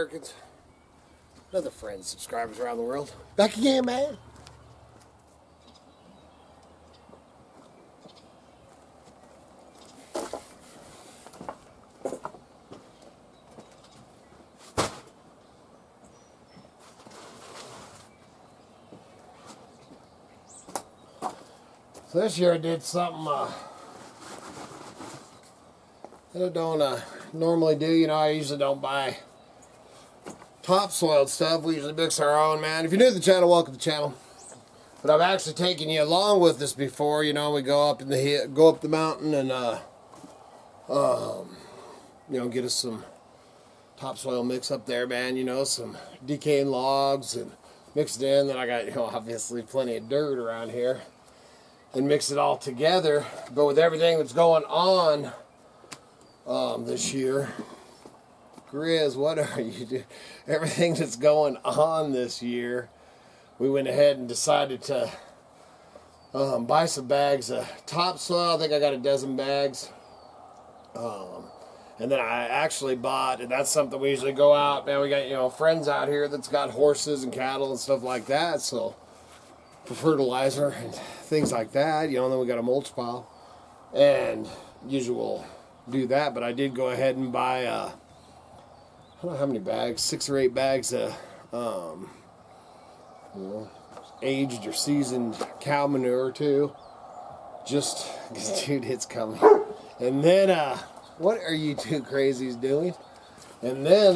Americans, and other friends, subscribers around the world. Back again, man. So this year I did something that I don't normally do. You know, I usually don't buy topsoil stuff. We usually mix our own, man. If you're new to the channel, welcome to the channel. But I've actually taken you along with this before. You know, we go up in the hill, go up the mountain, and you know, get us some topsoil mix up there, man. You know, some decaying logs and mix it in. Then I got, you know, obviously plenty of dirt around here. And mix it all together, but with everything that's going on this year. Grizz, what are you doing? Everything that's going on this year, we went ahead and decided to buy some bags of topsoil. I think I got a dozen bags. And then I actually bought, and that's something we usually go out, man, we got, you know, friends out here that's got horses and cattle and stuff like that, so for fertilizer and things like that, you know. And then we got a mulch pile, and usually we'll do that. But I did go ahead and buy I don't know how many bags, 6 or 8 bags of you know, aged or seasoned cow manure too, just because, dude, it's coming. And then what are you two crazies doing? And then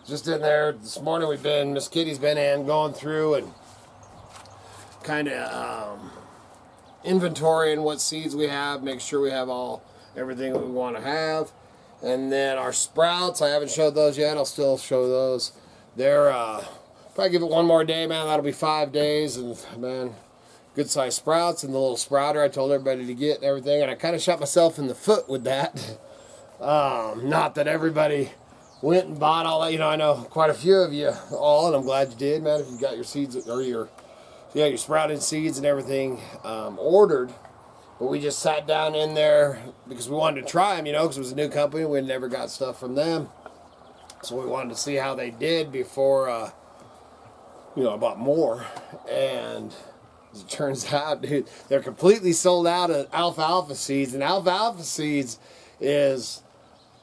just in there this morning, Miss Kitty's been in going through and kind of inventorying what seeds we have, make sure we have everything we want to have. And then our sprouts, I haven't showed those yet. I'll still show those. They're probably give it one more day, man. That'll be 5 days, and man, good sized sprouts. And the little sprouter I told everybody to get and everything, and I kind of shot myself in the foot with that. Not that everybody went and bought all that. You know, I know quite a few of you all, and I'm glad you did, man. If you got your seeds or your sprouted seeds and everything ordered. But we just sat down in there because we wanted to try them, you know, because it was a new company. We never got stuff from them. So we wanted to see how they did before, you know, I bought more. And as it turns out, dude, they're completely sold out of alfalfa seeds. And alfalfa seeds is,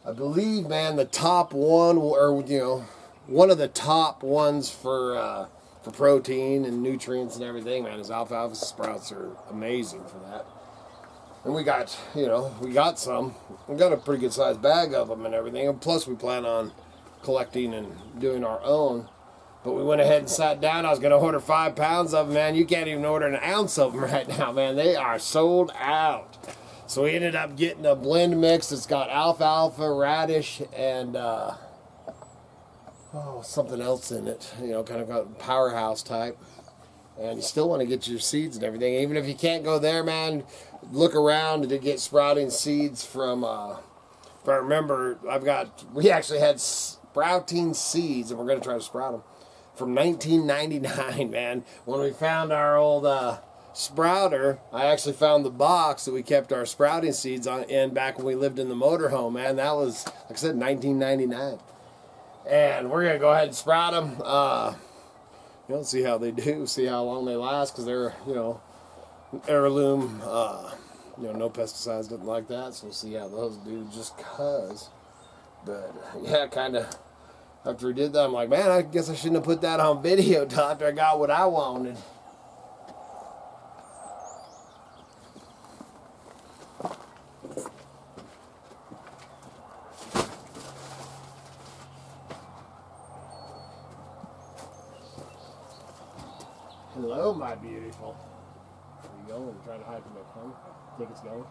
I believe, man, the top one, or, you know, one of the top ones for protein and nutrients and everything, man. His alfalfa sprouts are amazing for that. And we got, you know, we got some. We got a pretty good sized bag of them and everything. And plus we plan on collecting and doing our own. But we went ahead and sat down. I was going to order 5 pounds of them, man. You can't even order an ounce of them right now, man. They are sold out. So we ended up getting a blend mix that's got alfalfa, radish, and something else in it, you know, kind of got powerhouse type. And you still want to get your seeds and everything. Even if you can't go there, man, look around to get sprouting seeds from, if I remember, we actually had sprouting seeds, and we're going to try to sprout them, from 1999, man. When we found our old sprouter, I actually found the box that we kept our sprouting seeds in back when we lived in the motorhome, man. That was, like I said, 1999. And we're going to go ahead and sprout them, you know, see how they do, see how long they last, because they're, you know, heirloom, you know, no pesticides, nothing like that, so we'll see how those do just because. But, yeah, kind of, after we did that, I'm like, man, I guess I shouldn't have put that on video till after I got what I wanted. Hello, my beautiful. There you go. I'm trying to hide from my phone. Think it's going?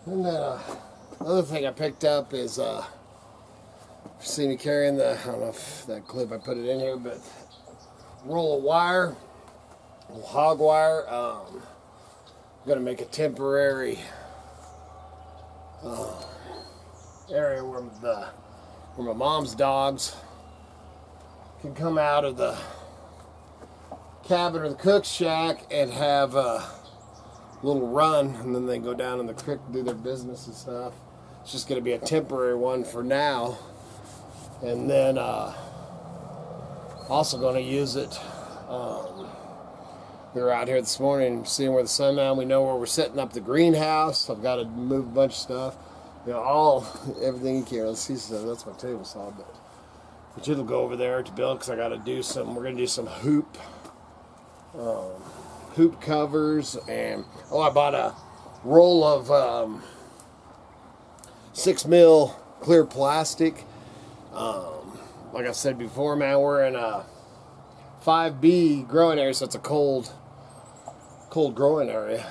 And then another thing I picked up is see me carrying I don't know if that clip I put it in here, but roll of wire, hog wire. I'm gonna make a temporary area where my mom's dogs can come out of the cabin or the cook's shack and have a little run, and then they go down in the creek and do their business and stuff. It's just going to be a temporary one for now, and then also going to use it. We were out here this morning seeing where the sun now. We know where we're setting up the greenhouse. I've got to move a bunch of stuff. You know, everything you can. Let's see stuff. That's my table saw, but it'll go over there to build because I got to do some. We're going to do some hoop covers, and I bought a roll of 6 mil clear plastic. Like I said before, man, we're in a 5B growing area, so it's a cold growing area.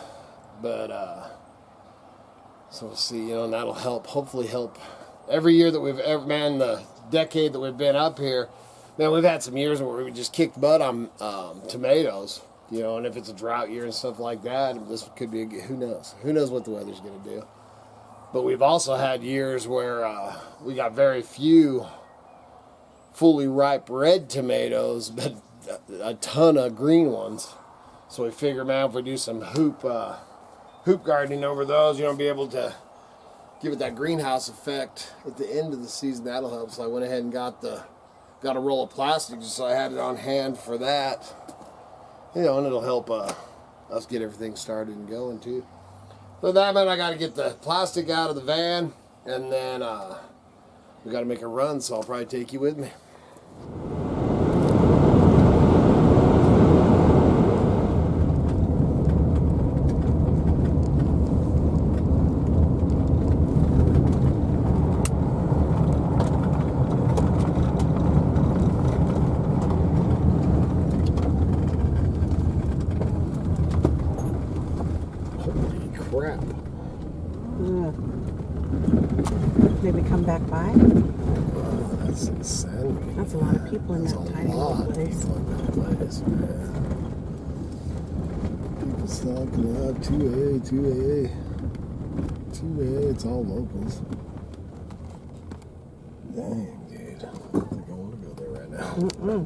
But so we'll see, you know, and that'll hopefully help. Every year that we've ever, man, the decade that we've been up here, man, we've had some years where we just kicked butt on tomatoes, you know, and if it's a drought year and stuff like that, this could be who knows what the weather's going to do. But we've also had years where we got very few fully ripe red tomatoes, but a ton of green ones. So we figure, man, if we do some hoop gardening over those, you know, be able to give it that greenhouse effect at the end of the season. That'll help. So I went ahead and got a roll of plastic just so I had it on hand for that. You know, and it'll help us get everything started and going too. So that meant I got to get the plastic out of the van, and then we got to make a run. So I'll probably take you with me. Crap. Maybe come back by? Oh, that's insanity. That's a lot of people in that tiny little place. People stalking out 2A. It's all locals. Dang, dude. I don't think I want to go there right now.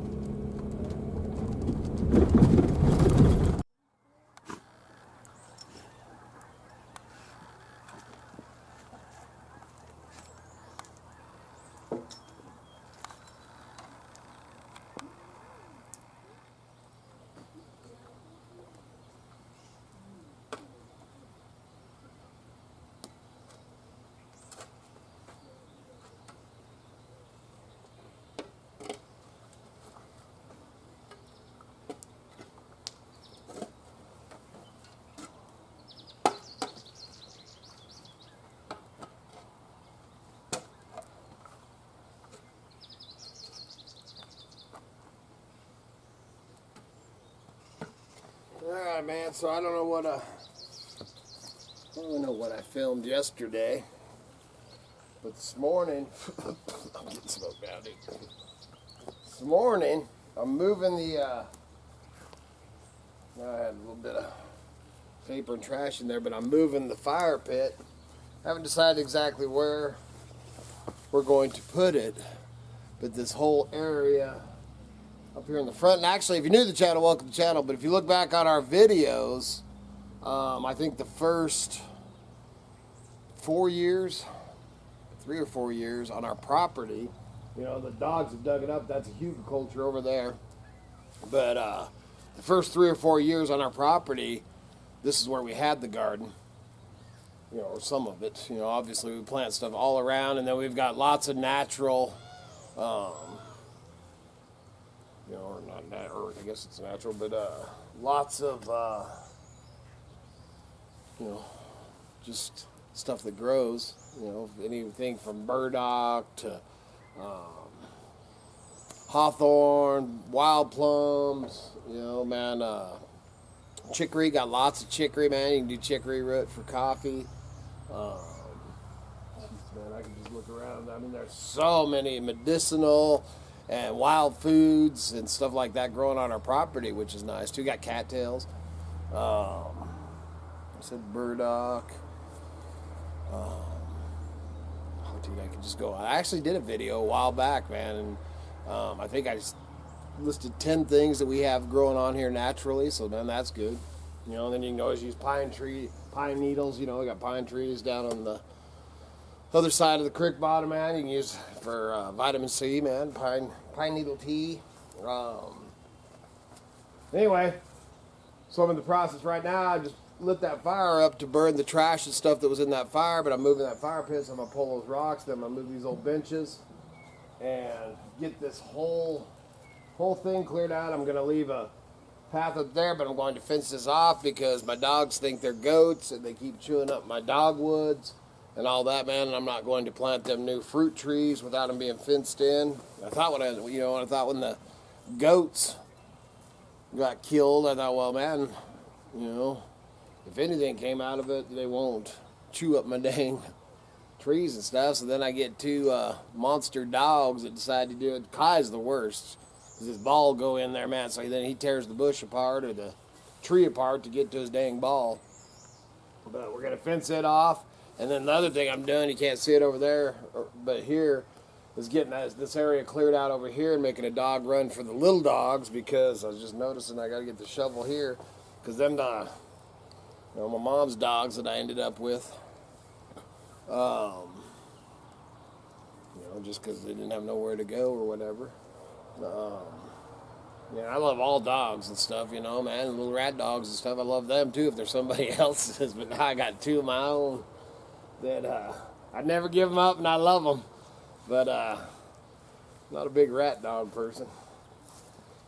Alright, man, so I don't know what I filmed yesterday, but this morning I'm getting smoked out, dude. This morning I'm moving the I had a little bit of paper and trash in there, but I'm moving the fire pit. Haven't decided exactly where we're going to put it, but this whole area up here in the front. And actually, if you're new to the channel, welcome to the channel. But if you look back on our videos, I think the first 4 years, 3 or 4 years on our property, you know, the dogs have dug it up. That's a hugelkultur over there. But the first 3 or 4 years on our property, this is where we had the garden. You know, or some of it. You know, obviously we plant stuff all around, and then we've got lots of natural. You know, or not natural, I guess it's natural, but lots of, you know, just stuff that grows, you know, anything from burdock to hawthorn, wild plums, you know, man, chicory, got lots of chicory, man. You can do chicory root for coffee. Man, I can just look around. I mean, there's so many medicinal and wild foods and stuff like that growing on our property, which is nice too. Got cattails. I said burdock. dude, I could just go. I actually did a video a while back, man, and I think I just listed 10 things that we have growing on here naturally, so then that's good. You know, and then you can always use pine needles. You know, we got pine trees down on the other side of the Crick Bottom, man. You can use for vitamin C, man. Pine needle tea. Anyway, so I'm in the process right now. I just lit that fire up to burn the trash and stuff that was in that fire, but I'm moving that fire pit, so I'm gonna pull those rocks, then I'm gonna move these old benches and get this whole thing cleared out. I'm gonna leave a path up there, but I'm going to fence this off because my dogs think they're goats and they keep chewing up my dogwoods and all that, man. And I'm not going to plant them new fruit trees without them being fenced in. I thought when the goats got killed, I thought, well, man, you know, if anything came out of it, they won't chew up my dang trees and stuff. So then I get two monster dogs that decide to do it. Kai's the worst. This ball go in there, man. So then he tears the bush apart or the tree apart to get to his dang ball. But we're gonna fence it off. And then the other thing I'm doing, you can't see it over there, but here is getting this area cleared out over here and making a dog run for the little dogs, because I was just noticing I got to get the shovel here because them my mom's dogs that I ended up with, just because they didn't have nowhere to go or whatever. I love all dogs and stuff, man, little rat dogs and stuff. I love them too if they're somebody else's, but now I got two of my own that I'd never give them up, and I love them, but not a big rat dog person.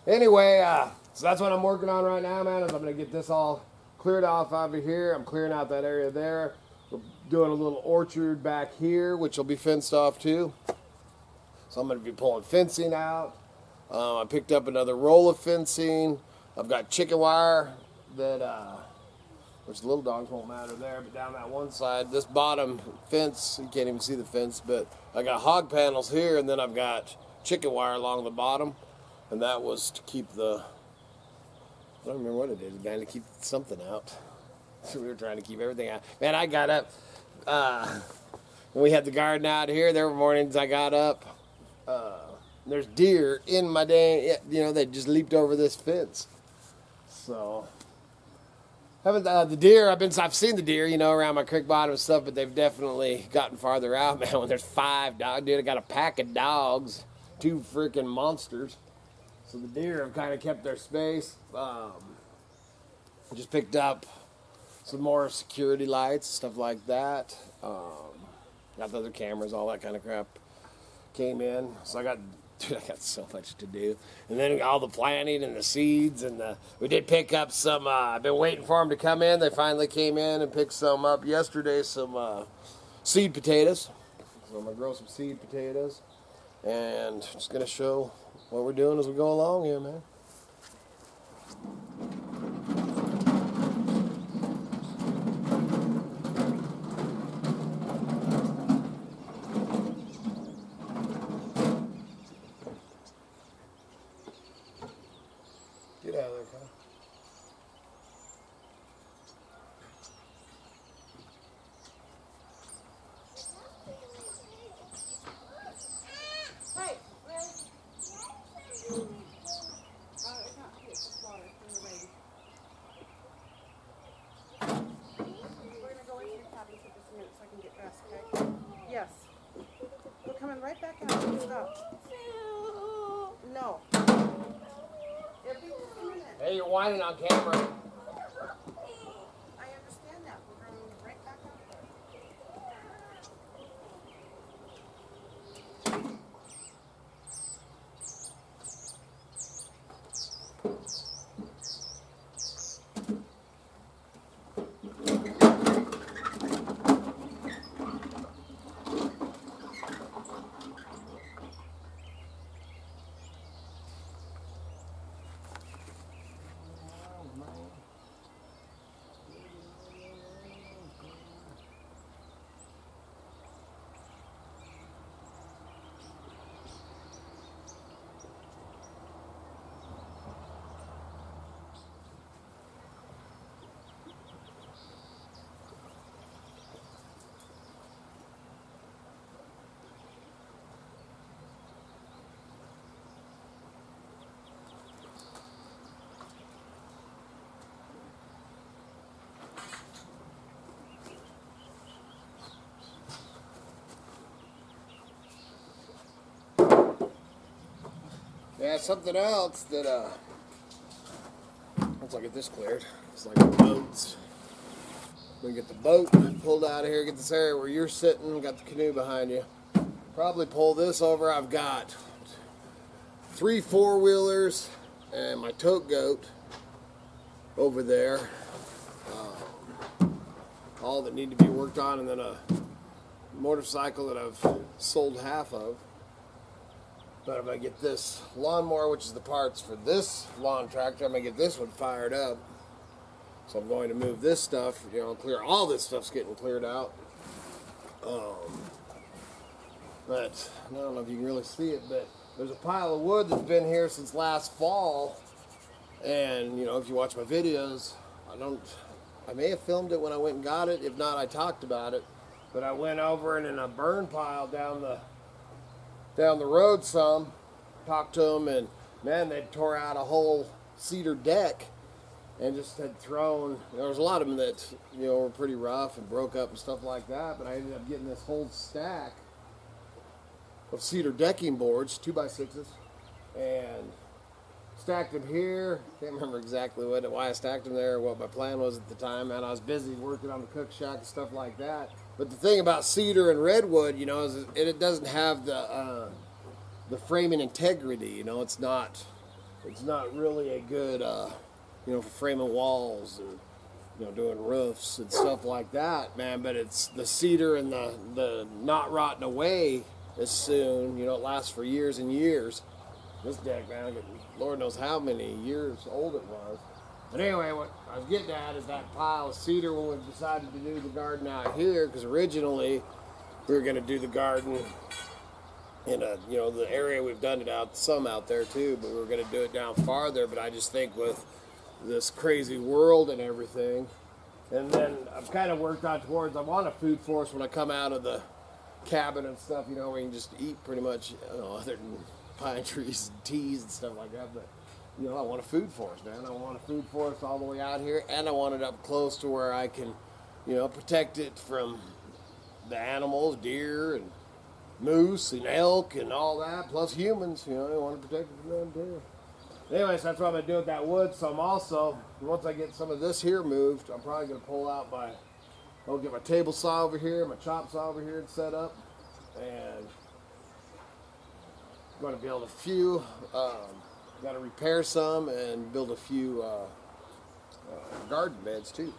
Anyway, so that's what I'm working on right now, man, is I'm going to get this all cleared off over here. I'm clearing out that area there. We're doing a little orchard back here, which will be fenced off too. So I'm going to be pulling fencing out. I picked up another roll of fencing. I've got chicken wire that, which the little dogs won't matter there, but down that one side, this bottom fence, you can't even see the fence, but I got hog panels here, and then I've got chicken wire along the bottom, and that was to keep I don't remember what it is, man, to keep something out. So we were trying to keep everything out. Man, I got up, when we had the garden out here, there were mornings I got up, there's deer in my dang, they just leaped over this fence. So, the deer, I've seen the deer, around my Crick Bottom and stuff, but they've definitely gotten farther out, man. When there's 5 dogs, dude, I got a pack of dogs, 2 freaking monsters. So the deer have kind of kept their space. I just picked up some more security lights, stuff like that. Got the other cameras, all that kind of crap came in. So I got so much to do. And then all the planting and the seeds, and we did pick up some, I've been waiting for them to come in. They finally came in and picked some up yesterday, some seed potatoes. So I'm going to grow some seed potatoes. And just going to show what we're doing as we go along here, man. Get out of there, Kyle. Hey, it's not cute, it's water from the rain. We're gonna go into your cabin for just a minute so I can get dressed, okay? Yes. We're coming right back out. Stop. No. It'll be just a minute. Hey, you're whining on camera. I understand that. We're going right back out there. Oh, man. Yeah, something else that once I get this cleared, it's like the boats. We get the boat pulled out of here, get this area where you're sitting, got the canoe behind you. Probably pull this over. I've got 3 4-wheelers and my tote goat over there. All that need to be worked on, and then a motorcycle that I've sold half of. But I'm going to get this lawnmower, which is the parts for this lawn tractor. I'm going to get this one fired up. So I'm going to move this stuff, clear all this stuff's getting cleared out. But I don't know if you can really see it, but there's a pile of wood that's been here since last fall. And, if you watch my videos, I may have filmed it when I went and got it. If not, I talked about it. But I went over and in a burn pile down the road some, talked to them, and man, they tore out a whole cedar deck and just had thrown. There was a lot of them that were pretty rough and broke up and stuff like that. But I ended up getting this whole stack of cedar decking boards, 2x6s, and stacked them here. Can't remember exactly why I stacked them there, or what my plan was at the time. And I was busy working on the cook shack and stuff like that. But the thing about cedar and redwood, is it doesn't have the framing integrity. It's not really a good for framing walls and doing roofs and stuff like that, man. But it's the cedar and the not rotting away as soon. It lasts for years and years. This deck, man, Lord knows how many years old it was. But anyway, what I was getting at is that pile of cedar when we decided to do the garden out here, because originally we were going to do the garden in the area we've done it out, some out there too, but we were going to do it down farther. But I just think with this crazy world and everything, and then I've kind of worked on towards, I want a food forest when I come out of the cabin and stuff, where you can just eat pretty much, other than pine trees and teas and stuff like that. But I want a food forest, man. I want a food forest all the way out here, and I want it up close to where I can protect it from the animals, deer and moose and elk and all that, plus humans. I want to protect it from them too. Anyways, that's what I'm going to do with that wood. So I'm also, once I get some of this here moved, I'm probably going to pull out I'll get my table saw over here, my chop saw over here and set up, and I'm going to build a few, got to repair some and build a few garden beds too.